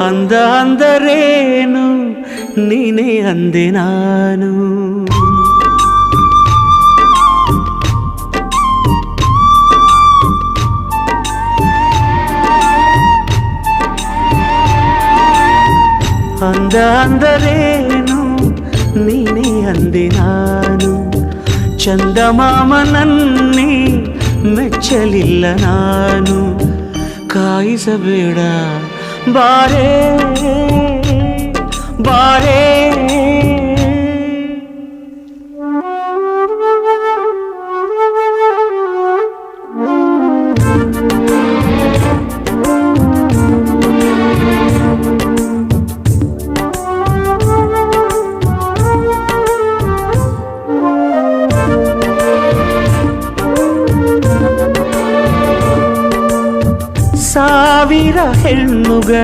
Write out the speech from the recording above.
ಅಂದ ಅಂದರೇನು ನೀನೇ ಅಂದೆ ನಾನು. ಅಂದ ಅಂದರೇನು ನೀನೇ ಅಂದೆ ನಾನು. ಚಂದಮಾಮನನ್ನೇ ಮೆಚ್ಚಲಿಲ್ಲ ನಾನು. ಕಾಯಿಸಬೇಡ ಬಾರೇ ಬಾರೇ. ಸಾವಿರ ಹೆಣ್ಣುಗಳ